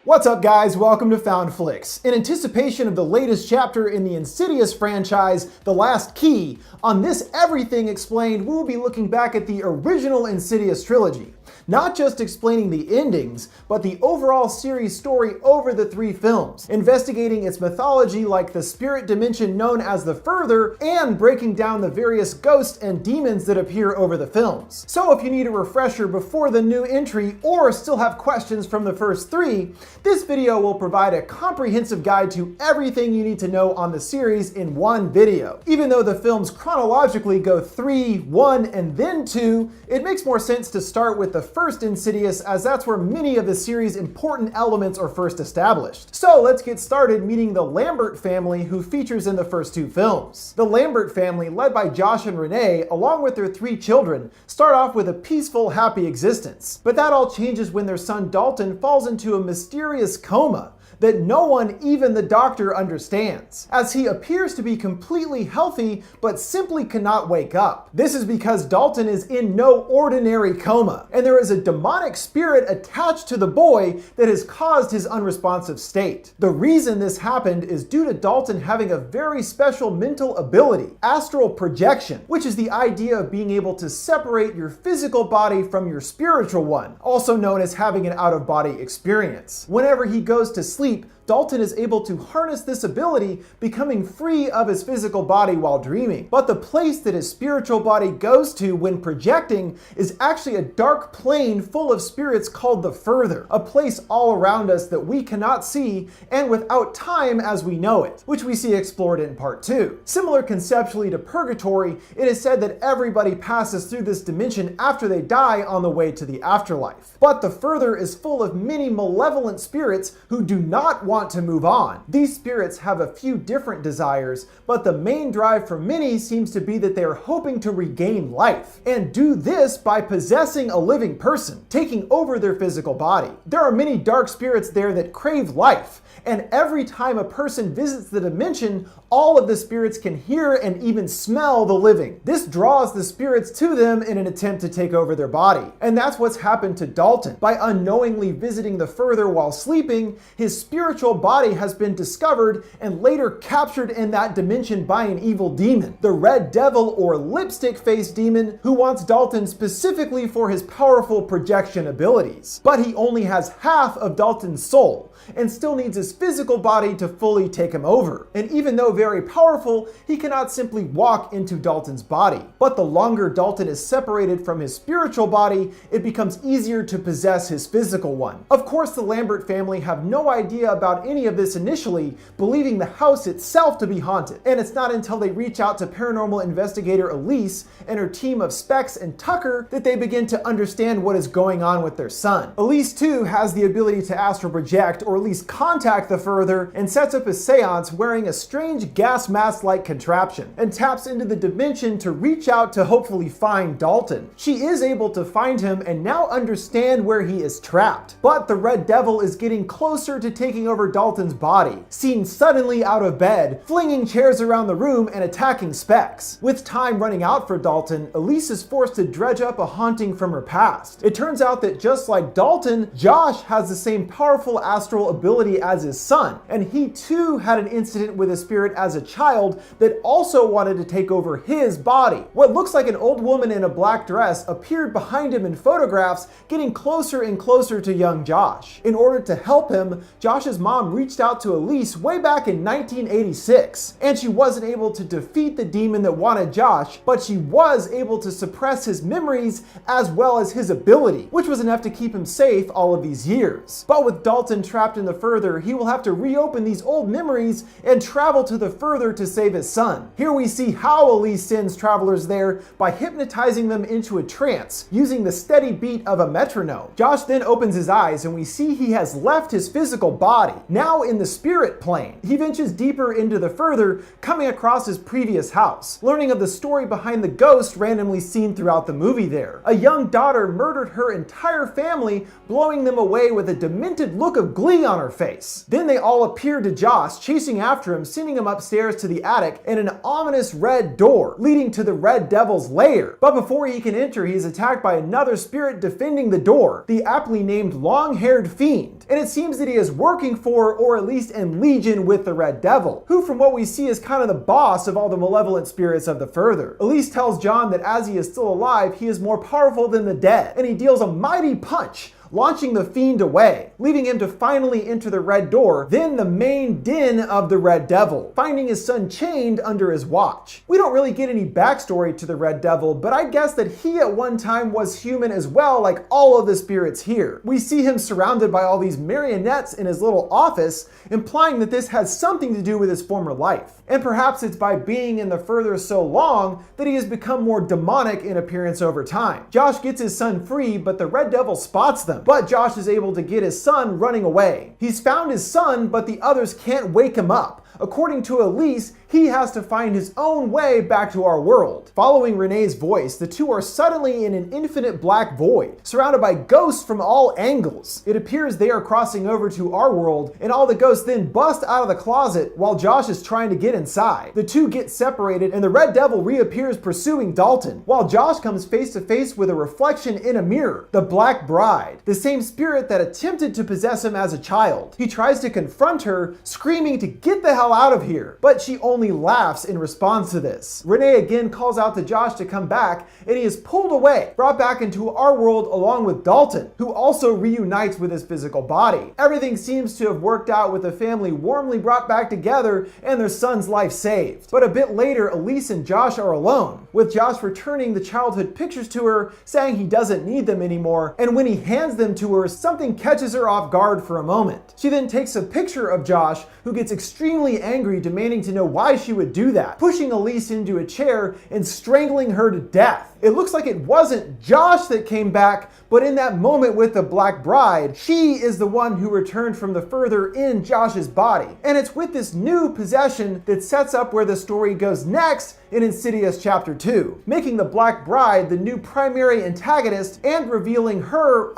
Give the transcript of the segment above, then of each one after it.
What's up guys, welcome to Found Flicks. In anticipation of the latest chapter in the Insidious franchise, The Last Key, on this Everything Explained, we will be looking back at the original Insidious trilogy. Not just explaining the endings, but the overall series story over the 3 films, investigating its mythology like the spirit dimension known as the Further, and breaking down the various ghosts and demons that appear over the films. So if you need a refresher before the new entry or still have questions from the first 3, this video will provide a comprehensive guide to everything you need to know on the series in one video. Even though the films chronologically go 3, 1, and then 2, it makes more sense to start with the first Insidious, as that's where many of the series' important elements are first established. So let's get started meeting the Lambert family, who features in the first 2 films. The Lambert family, led by Josh and Renee, along with their 3 children, start off with a peaceful, happy existence. But that all changes when their son Dalton falls into a mysterious coma that no one, even the doctor, understands, as he appears to be completely healthy but simply cannot wake up. This is because Dalton is in no ordinary coma, and there is a demonic spirit attached to the boy that has caused his unresponsive state. The reason this happened is due to Dalton having a very special mental ability, astral projection, which is the idea of being able to separate your physical body from your spiritual one, also known as having an out-of-body experience. Whenever he goes to sleep, Dalton is able to harness this ability, becoming free of his physical body while dreaming. But the place that his spiritual body goes to when projecting is actually a dark plane full of spirits called the Further, a place all around us that we cannot see and without time as we know it, which we see explored in part 2. Similar conceptually to purgatory, it is said that everybody passes through this dimension after they die on the way to the afterlife. But the Further is full of many malevolent spirits who do not want to move on. These spirits have a few different desires, but the main drive for many seems to be that they are hoping to regain life, and do this by possessing a living person, taking over their physical body. There are many dark spirits there that crave life, and every time a person visits the dimension, all of the spirits can hear and even smell the living. This draws the spirits to them in an attempt to take over their body. And that's what's happened to Dalton. By unknowingly visiting the Further while sleeping, his spiritual body has been discovered and later captured in that dimension by an evil demon, the Red Devil, or lipstick-faced demon, who wants Dalton specifically for his powerful projection abilities. But he only has half of Dalton's soul and still needs his physical body to fully take him over. And even though very powerful, he cannot simply walk into Dalton's body. But the longer Dalton is separated from his spiritual body, it becomes easier to possess his physical one. Of course, the Lambert family have no idea about any of this initially, believing the house itself to be haunted. And it's not until they reach out to paranormal investigator Elise and her team of Specs and Tucker that they begin to understand what is going on with their son. Elise too has the ability to astral project, or at least contact the Further, and sets up a seance wearing a strange gas mask-like contraption, and taps into the dimension to reach out to hopefully find Dalton. She is able to find him and now understand where he is trapped. But the Red Devil is getting closer to taking over Dalton's body, seen suddenly out of bed, flinging chairs around the room and attacking Specs. With time running out for Dalton, Elise is forced to dredge up a haunting from her past. It turns out that just like Dalton, Josh has the same powerful astral ability as his son, and he too had an incident with a spirit as a child that also wanted to take over his body. What looks like an old woman in a black dress appeared behind him in photographs, getting closer and closer to young Josh. In order to help him, Josh's mom reached out to Elise way back in 1986, and she wasn't able to defeat the demon that wanted Josh, but she was able to suppress his memories as well as his ability, which was enough to keep him safe all of these years. But with Dalton trapped in the Further, he will have to reopen these old memories and travel to the Further to save his son. Here we see how Elise sends travelers there by hypnotizing them into a trance, using the steady beat of a metronome. Josh then opens his eyes and we see he has left his physical body, now in the spirit plane. He ventures deeper into the further, coming across his previous house, learning of the story behind the ghost randomly seen throughout the movie there. A young daughter murdered her entire family, blowing them away with a demented look of glee on her face. Then they all appear to Josh, chasing after him, sending him upstairs to the attic and an ominous red door leading to the Red Devil's lair. But before he can enter, he is attacked by another spirit defending the door, the aptly named Long-Haired Fiend. And it seems that he is working for, or at least in legion with, the Red Devil, who from what we see is kind of the boss of all the malevolent spirits of the further. Elise tells John that as he is still alive, he is more powerful than the dead, and he deals a mighty punch, launching the fiend away, leaving him to finally enter the red door, then the main den of the Red Devil, finding his son chained under his watch. We don't really get any backstory to the Red Devil, but I guess that he at one time was human as well, like all of the spirits here. We see him surrounded by all these marionettes in his little office, implying that this has something to do with his former life. And perhaps it's by being in the further so long that he has become more demonic in appearance over time. Josh gets his son free, but the Red Devil spots them. But Josh is able to get his son running away. He's found his son, but the others can't wake him up. According to Elise, he has to find his own way back to our world. Following Renee's voice, the two are suddenly in an infinite black void, surrounded by ghosts from all angles. It appears they are crossing over to our world, and all the ghosts then bust out of the closet while Josh is trying to get inside. The two get separated, and the Red Devil reappears pursuing Dalton, while Josh comes face to face with a reflection in a mirror, the Black Bride, the same spirit that attempted to possess him as a child. He tries to confront her, screaming to get the hell out of here, but she only laughs in response to this. Renee again calls out to Josh to come back, and he is pulled away, brought back into our world along with Dalton, who also reunites with his physical body. Everything seems to have worked out with the family warmly brought back together and their son's life saved. But a bit later, Elise and Josh are alone, with Josh returning the childhood pictures to her, saying he doesn't need them anymore, and when he hands them to her, something catches her off guard for a moment. She then takes a picture of Josh, who gets extremely angry, demanding to know why she would do that, pushing Elise into a chair and strangling her to death. It looks like it wasn't Josh that came back, but in that moment with the Black Bride, she is the one who returned from the further in Josh's body. And it's with this new possession that sets up where the story goes next in Insidious Chapter 2, making the Black Bride the new primary antagonist and revealing her,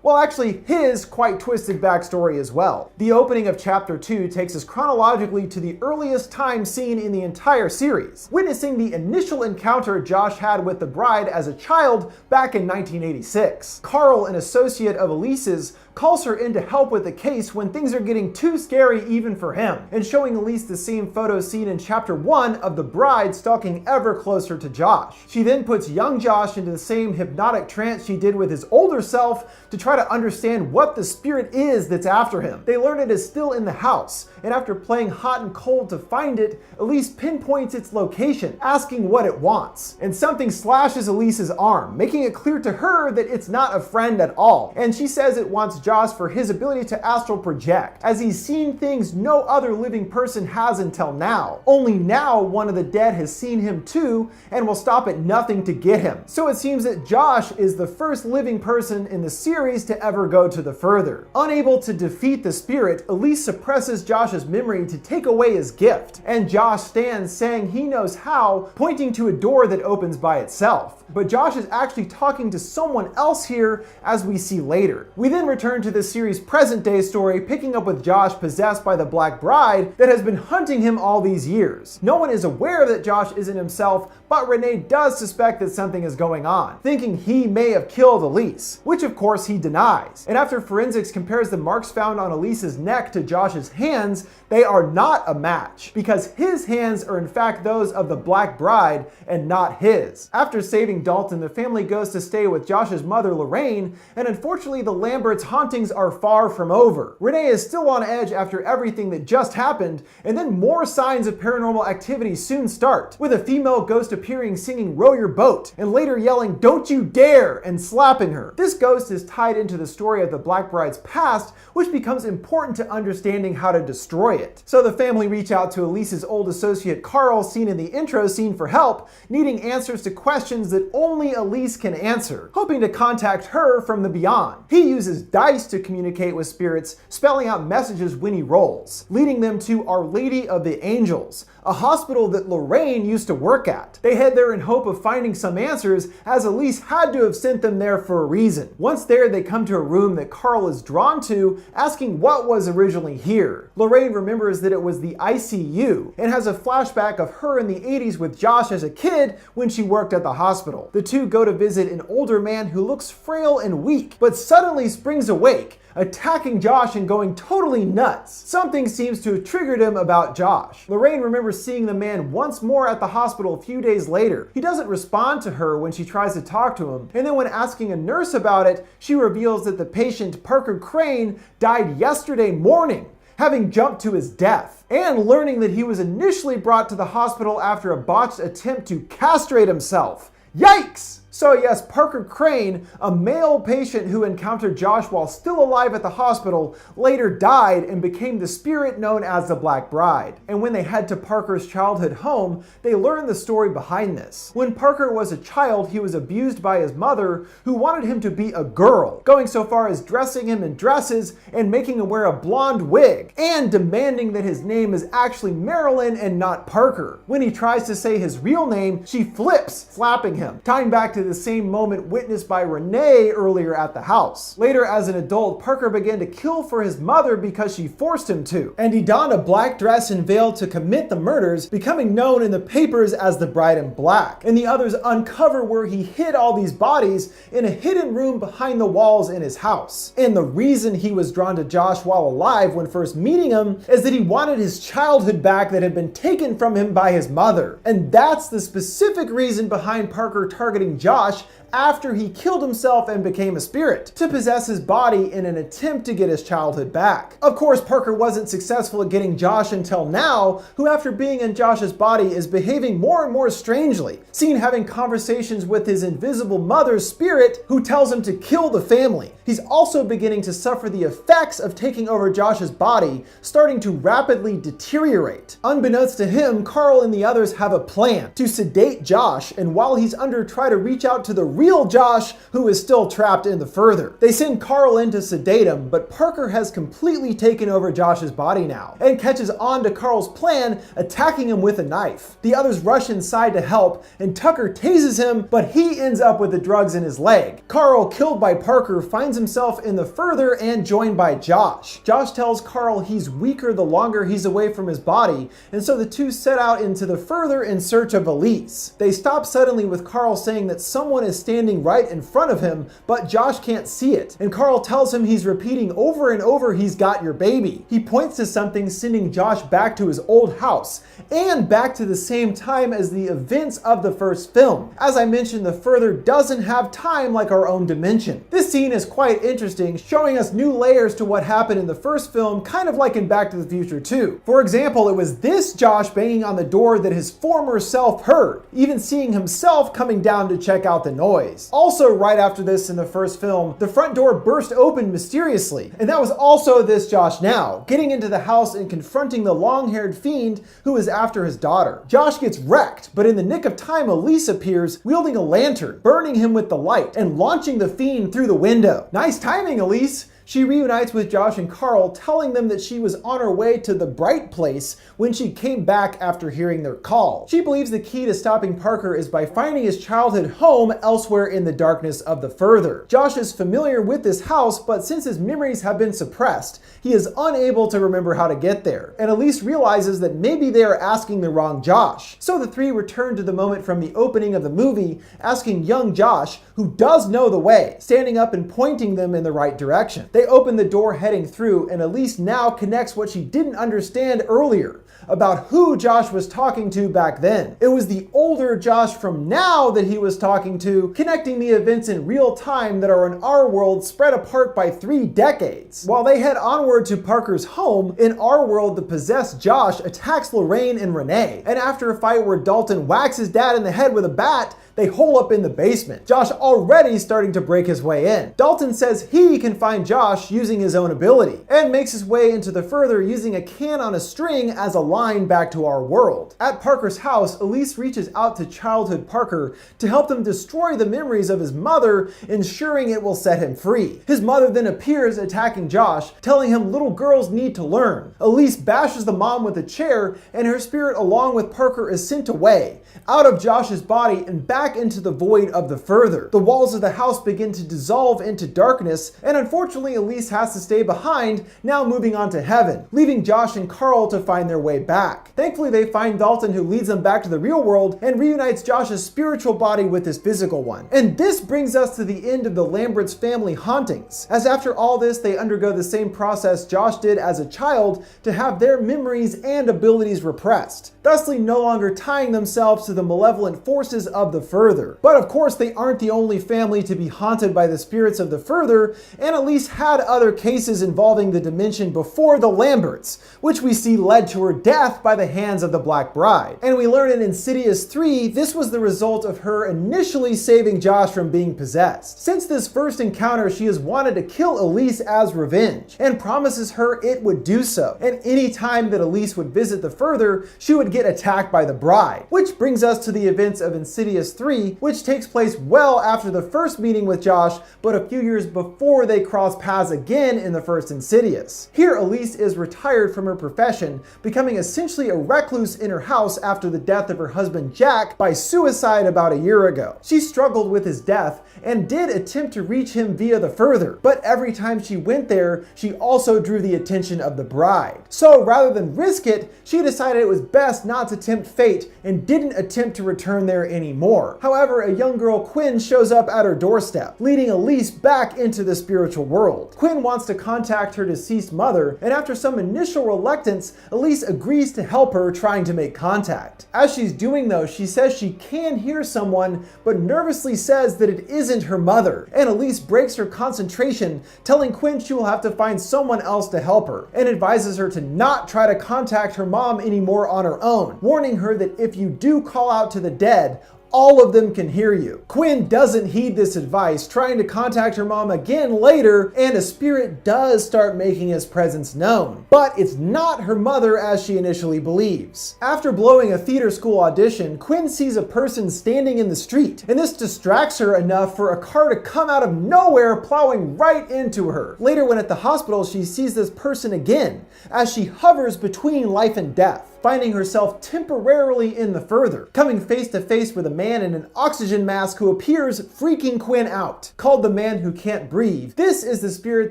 well, actually, his quite twisted backstory as well. The opening of Chapter 2 takes us chronologically to the earliest time seen in the entire series, witnessing the initial encounter Josh had with the bride as a child back in 1986. Carl, an associate of Elise's, calls her in to help with the case when things are getting too scary even for him, and showing Elise the same photo seen in Chapter 1 of the bride stalking ever closer to Josh. She then puts young Josh into the same hypnotic trance she did with his older self to try to understand what the spirit is that's after him. They learn it is still in the house, and after playing hot and cold to find it, Elise pinpoints its location, asking what it wants. And something slashes Elise's arm, making it clear to her that it's not a friend at all, and she says it wants Josh for his ability to astral project, as he's seen things no other living person has until now. Only now one of the dead has seen him too, and will stop at nothing to get him. So it seems that Josh is the first living person in the series to ever go to the further. Unable to defeat the spirit, Elise suppresses Josh's memory to take away his gift, and Josh stands saying he knows how, pointing to a door that opens by itself. But Josh is actually talking to someone else here, as we see later. We then return to the series' present day story, picking up with Josh possessed by the Black Bride that has been hunting him all these years. No one is aware that Josh isn't himself, but Renee does suspect that something is going on, thinking he may have killed Elise, which of course he denies. And after forensics compares the marks found on Elise's neck to Josh's hands, they are not a match, because his hands are in fact those of the Black Bride and not his. After saving Dalton, the family goes to stay with Josh's mother, Lorraine, and unfortunately the Lamberts' hauntings are far from over. Renee is still on edge after everything that just happened, and then more signs of paranormal activity soon start, with a female ghost appearing singing "Row Your Boat," and later yelling "Don't you dare!" and slapping her. This ghost is tied into the story of the Black Bride's past, which becomes important to understanding how to destroy it. So the family reach out to Elise's old associate Carl, seen in the intro scene, for help, needing answers to questions that only Elise can answer, hoping to contact her from the beyond. He uses device to communicate with spirits, spelling out messages when he rolls, leading them to Our Lady of the Angels, a hospital that Lorraine used to work at. They head there in hope of finding some answers, as Elise had to have sent them there for a reason. Once there, they come to a room that Carl is drawn to, asking what was originally here. Lorraine remembers that it was the ICU, and has a flashback of her in the 80s with Josh as a kid when she worked at the hospital. The two go to visit an older man who looks frail and weak, but suddenly springs awake, attacking Josh and going totally nuts. Something seems to have triggered him about Josh. Lorraine remembers seeing the man once more at the hospital a few days later. He doesn't respond to her when she tries to talk to him, and then when asking a nurse about it, she reveals that the patient, Parker Crane, died yesterday morning, having jumped to his death, and learning that he was initially brought to the hospital after a botched attempt to castrate himself. Yikes! So yes, Parker Crane, a male patient who encountered Josh while still alive at the hospital, later died and became the spirit known as the Black Bride. And when they head to Parker's childhood home, they learn the story behind this. When Parker was a child, he was abused by his mother, who wanted him to be a girl, going so far as dressing him in dresses and making him wear a blonde wig, and demanding that his name is actually Marilyn and not Parker. When he tries to say his real name, she flips, slapping him, tying back to the same moment witnessed by Renee earlier at the house. Later, as an adult, Parker began to kill for his mother because she forced him to, and he donned a black dress and veil to commit the murders, becoming known in the papers as the Bride in Black. And the others uncover where he hid all these bodies in a hidden room behind the walls in his house. And the reason he was drawn to Josh while alive when first meeting him is that he wanted his childhood back that had been taken from him by his mother. And that's the specific reason behind Parker targeting Josh after he killed himself and became a spirit, to possess his body in an attempt to get his childhood back. Of course, Parker wasn't successful at getting Josh until now, who after being in Josh's body is behaving more and more strangely, seen having conversations with his invisible mother's spirit, who tells him to kill the family. He's also beginning to suffer the effects of taking over Josh's body, starting to rapidly deteriorate. Unbeknownst to him, Carl and the others have a plan to sedate Josh, and while he's under, try to reach out to the real Josh, who is still trapped in the Further. They send Carl in to sedate him, but Parker has completely taken over Josh's body now, and catches on to Carl's plan, attacking him with a knife. The others rush inside to help, and Tucker tases him, but he ends up with the drugs in his leg. Carl, killed by Parker, finds himself in the Further and joined by Josh. Josh tells Carl he's weaker the longer he's away from his body, and so the two set out into the Further in search of Elise. They stop suddenly with Carl saying that someone is standing right in front of him, but Josh can't see it, and Carl tells him he's repeating over and over, "He's got your baby." He points to something, sending Josh back to his old house, and back to the same time as the events of the first film. As I mentioned, the Further doesn't have time like our own dimension. This scene is quite interesting, showing us new layers to what happened in the first film, kind of like in Back to the Future 2. For example, it was this Josh banging on the door that his former self heard, even seeing himself coming down to check out the noise. Also, right after this in the first film, the front door burst open mysteriously, and that was also this Josh now, getting into the house and confronting the long-haired fiend who is after his daughter. Josh gets wrecked, but in the nick of time, Elise appears, wielding a lantern, burning him with the light, and launching the fiend through the window. Nice timing, Elise! She reunites with Josh and Carl, telling them that she was on her way to the Bright Place when she came back after hearing their call. She believes the key to stopping Parker is by finding his childhood home elsewhere in the darkness of the Further. Josh is familiar with this house, but since his memories have been suppressed, he is unable to remember how to get there. And Elise realizes that maybe they are asking the wrong Josh. So the three return to the moment from the opening of the movie, asking young Josh, who does know the way, standing up and pointing them in the right direction. They open the door heading through, and Elise now connects what she didn't understand earlier about who Josh was talking to back then. It was the older Josh from now that he was talking to, connecting the events in real time that are in our world spread apart by 3 decades. While they head onward to Parker's home, in our world the possessed Josh attacks Lorraine and Renee, and after a fight where Dalton whacks his dad in the head with a bat, They hole up in the basement, Josh already starting to break his way in. Dalton says he can find Josh using his own ability, and makes his way into the Further using a can on a string as a line back to our world. At Parker's house, Elise reaches out to childhood Parker to help them destroy the memories of his mother, ensuring it will set him free. His mother then appears attacking Josh, telling him little girls need to learn. Elise bashes the mom with a chair, and her spirit along with Parker is sent away, out of Josh's body and back into the void of the Further. The walls of the house begin to dissolve into darkness, and unfortunately Elise has to stay behind, now moving on to heaven, leaving Josh and Carl to find their way back. Thankfully they find Dalton, who leads them back to the real world and reunites Josh's spiritual body with his physical one. And this brings us to the end of the Lambert's family hauntings, as after all this they undergo the same process Josh did as a child to have their memories and abilities repressed, thusly no longer tying themselves to the malevolent forces of the Further. But of course they aren't the only family to be haunted by the spirits of the Further, and Elise had other cases involving the dimension before the Lamberts, which we see led to her death by the hands of the Black Bride. And we learn in Insidious 3 this was the result of her initially saving Josh from being possessed. Since this first encounter, she has wanted to kill Elise as revenge, and promises her it would do so. And any time that Elise would visit the Further, she would get attacked by the Bride. Which brings us to the events of Insidious 3, which takes place well after the first meeting with Josh, but a few years before they cross paths again in the first Insidious. Here Elise is retired from her profession, becoming essentially a recluse in her house after the death of her husband Jack by suicide about a year ago. She struggled with his death and did attempt to reach him via the Further, but every time she went there, she also drew the attention of the Bride. So rather than risk it, she decided it was best not to tempt fate and didn't attempt to return there anymore. However, a young girl, Quinn, shows up at her doorstep, leading Elise back into the spiritual world. Quinn wants to contact her deceased mother, and after some initial reluctance, Elise agrees to help her, trying to make contact. As she's doing though, she says she can hear someone, but nervously says that it isn't her mother, and Elise breaks her concentration, telling Quinn she will have to find someone else to help her, and advises her to not try to contact her mom anymore on her own, warning her that if you do call out to the dead, all of them can hear you. Quinn doesn't heed this advice, trying to contact her mom again later, and a spirit does start making his presence known. But it's not her mother as she initially believes. After blowing a theater school audition, Quinn sees a person standing in the street, and this distracts her enough for a car to come out of nowhere, plowing right into her. Later, when at the hospital, she sees this person again, as she hovers between life and death, finding herself temporarily in the Further, coming face to face with a man in an oxygen mask who appears, freaking Quinn out. Called the Man Who Can't Breathe, this is the spirit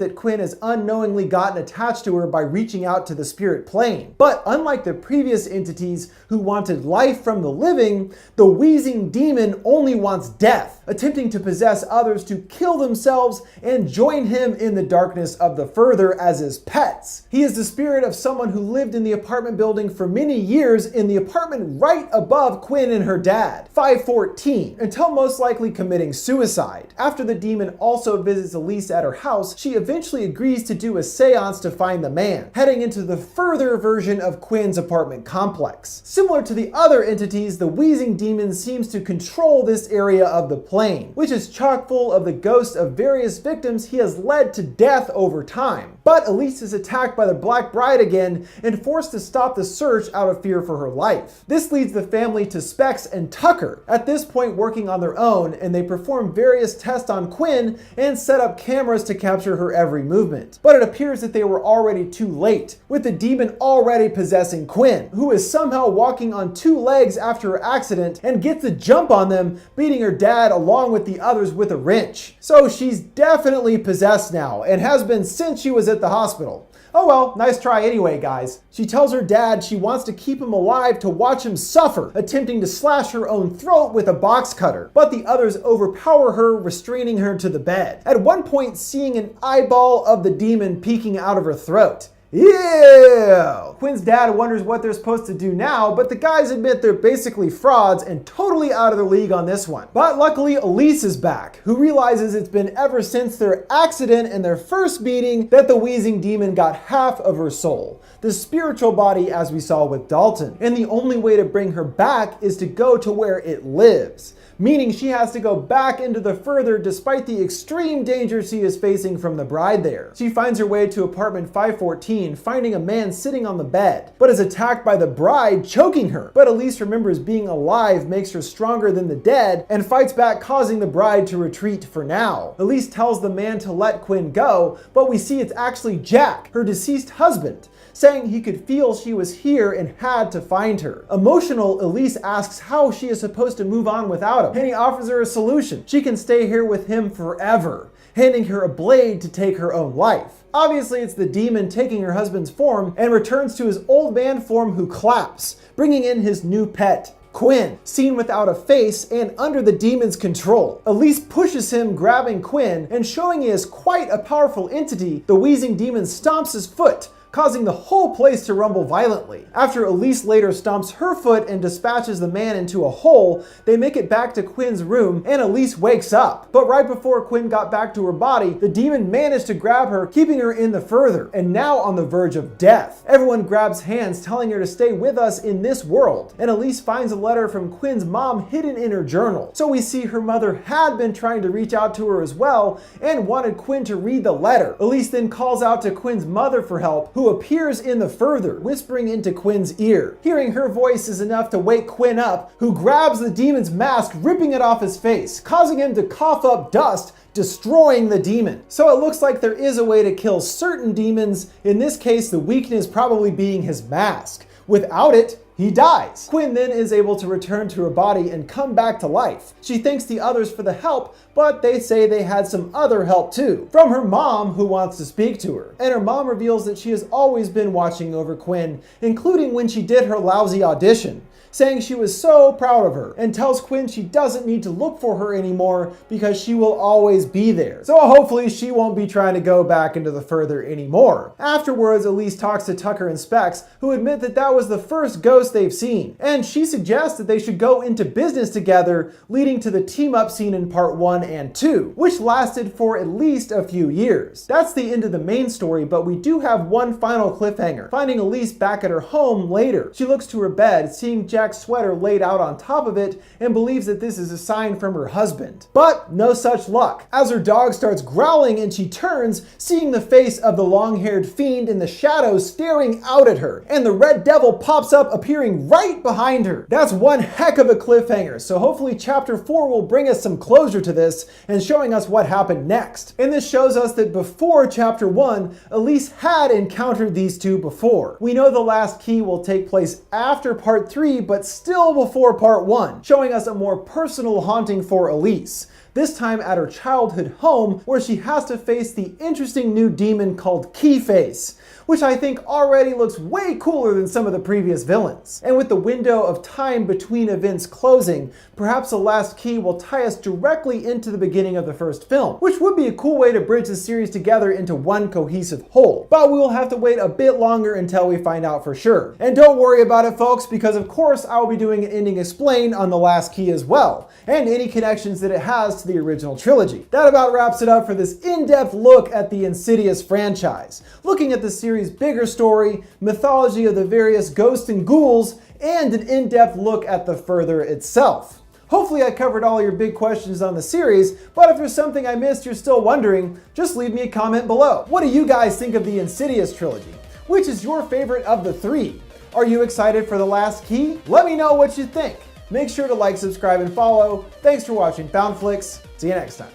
that Quinn has unknowingly gotten attached to her by reaching out to the spirit plane. But unlike the previous entities who wanted life from the living, the wheezing demon only wants death, attempting to possess others to kill themselves and join him in the darkness of the Further as his pets. He is the spirit of someone who lived in the apartment building for many years in the apartment right above Quinn and her dad, 514, until most likely committing suicide. After the demon also visits Elise at her house, she eventually agrees to do a seance to find the man, heading into the Further version of Quinn's apartment complex. Similar to the other entities, the wheezing demon seems to control this area of the plane, which is chock full of the ghosts of various victims he has led to death over time. But Elise is attacked by the Black Bride again and forced to stop the search out of fear for her life. This leads the family to Specs and Tucker, at this point working on their own, and they perform various tests on Quinn and set up cameras to capture her every movement. But it appears that they were already too late, with the demon already possessing Quinn, who is somehow walking on two legs after her accident and gets a jump on them, beating her dad along with the others with a wrench. So she's definitely possessed now, and has been since she was at the hospital. Oh well, nice try anyway, guys. She tells her dad she wants to keep him alive to watch him suffer, attempting to slash her own throat with a box cutter. But the others overpower her, restraining her to the bed, at one point seeing an eyeball of the demon peeking out of her throat. Ew! Quinn's dad wonders what they're supposed to do now, but the guys admit they're basically frauds and totally out of their league on this one. But luckily, Elise is back, who realizes it's been ever since their accident and their first meeting that the wheezing demon got half of her soul, the spiritual body as we saw with Dalton. And the only way to bring her back is to go to where it lives, meaning she has to go back into the further despite the extreme danger she is facing from the bride there. She finds her way to apartment 514, finding a man sitting on the bed, but is attacked by the bride, choking her. But Elise remembers being alive makes her stronger than the dead and fights back, causing the bride to retreat for now. Elise tells the man to let Quinn go, but we see it's actually Jack, her deceased husband, saying he could feel she was here and had to find her. Emotional, Elise asks how she is supposed to move on without him, and he offers her a solution. She can stay here with him forever, handing her a blade to take her own life. Obviously, it's the demon taking her husband's form and returns to his old man form, who claps, bringing in his new pet, Quinn, seen without a face and under the demon's control. Elise pushes him, grabbing Quinn, and showing he is quite a powerful entity, the wheezing demon stomps his foot, causing the whole place to rumble violently. After Elise later stomps her foot and dispatches the man into a hole, they make it back to Quinn's room and Elise wakes up. But right before Quinn got back to her body, the demon managed to grab her, keeping her in the further, and now on the verge of death. Everyone grabs hands, telling her to stay with us in this world, and Elise finds a letter from Quinn's mom hidden in her journal. So we see her mother had been trying to reach out to her as well and wanted Quinn to read the letter. Elise then calls out to Quinn's mother for help, who appears in the further, whispering into Quinn's ear. Hearing her voice is enough to wake Quinn up, who grabs the demon's mask, ripping it off his face, causing him to cough up dust, destroying the demon. So it looks like there is a way to kill certain demons, in this case the weakness probably being his mask. Without it, he dies. Quinn then is able to return to her body and come back to life. She thanks the others for the help, but they say they had some other help too, from her mom, who wants to speak to her. And her mom reveals that she has always been watching over Quinn, including when she did her lousy audition, saying she was so proud of her, and tells Quinn she doesn't need to look for her anymore because she will always be there. So hopefully she won't be trying to go back into the further anymore. Afterwards, Elise talks to Tucker and Specs, who admit that that was the first ghost they've seen, and she suggests that they should go into business together, leading to the team-up scene in part 1 and 2, which lasted for at least a few years. That's the end of the main story, but we do have one final cliffhanger, finding Elise back at her home later. She looks to her bed, seeing Jack's sweater laid out on top of it, and believes that this is a sign from her husband. But no such luck, as her dog starts growling and she turns, seeing the face of the long-haired fiend in the shadows staring out at her, and the red devil pops up, appearing right behind her. That's one heck of a cliffhanger, so hopefully chapter 4 will bring us some closure to this and showing us what happened next. And this shows us that before chapter 1, Elise had encountered these two before. We know the last key will take place after part 3, but still before part 1, showing us a more personal haunting for Elise, this time at her childhood home, where she has to face the interesting new demon called Keyface, which I think already looks way cooler than some of the previous villains. And with the window of time between events closing, perhaps the last key will tie us directly into the beginning of the first film, which would be a cool way to bridge the series together into one cohesive whole. But we will have to wait a bit longer until we find out for sure. And don't worry about it, folks, because of course I will be doing an ending explained on the last key as well, and any connections that it has to the original trilogy. That about wraps it up for this in-depth look at the Insidious franchise, looking at the series' bigger story, mythology of the various ghosts and ghouls, and an in-depth look at the further itself. Hopefully I covered all your big questions on the series, but if there's something I missed you're still wondering, just leave me a comment below. What do you guys think of the Insidious trilogy? Which is your favorite of the 3? Are you excited for the last key? Let me know what you think. Make sure to like, subscribe, and follow. Thanks for watching Found Flicks. See you next time.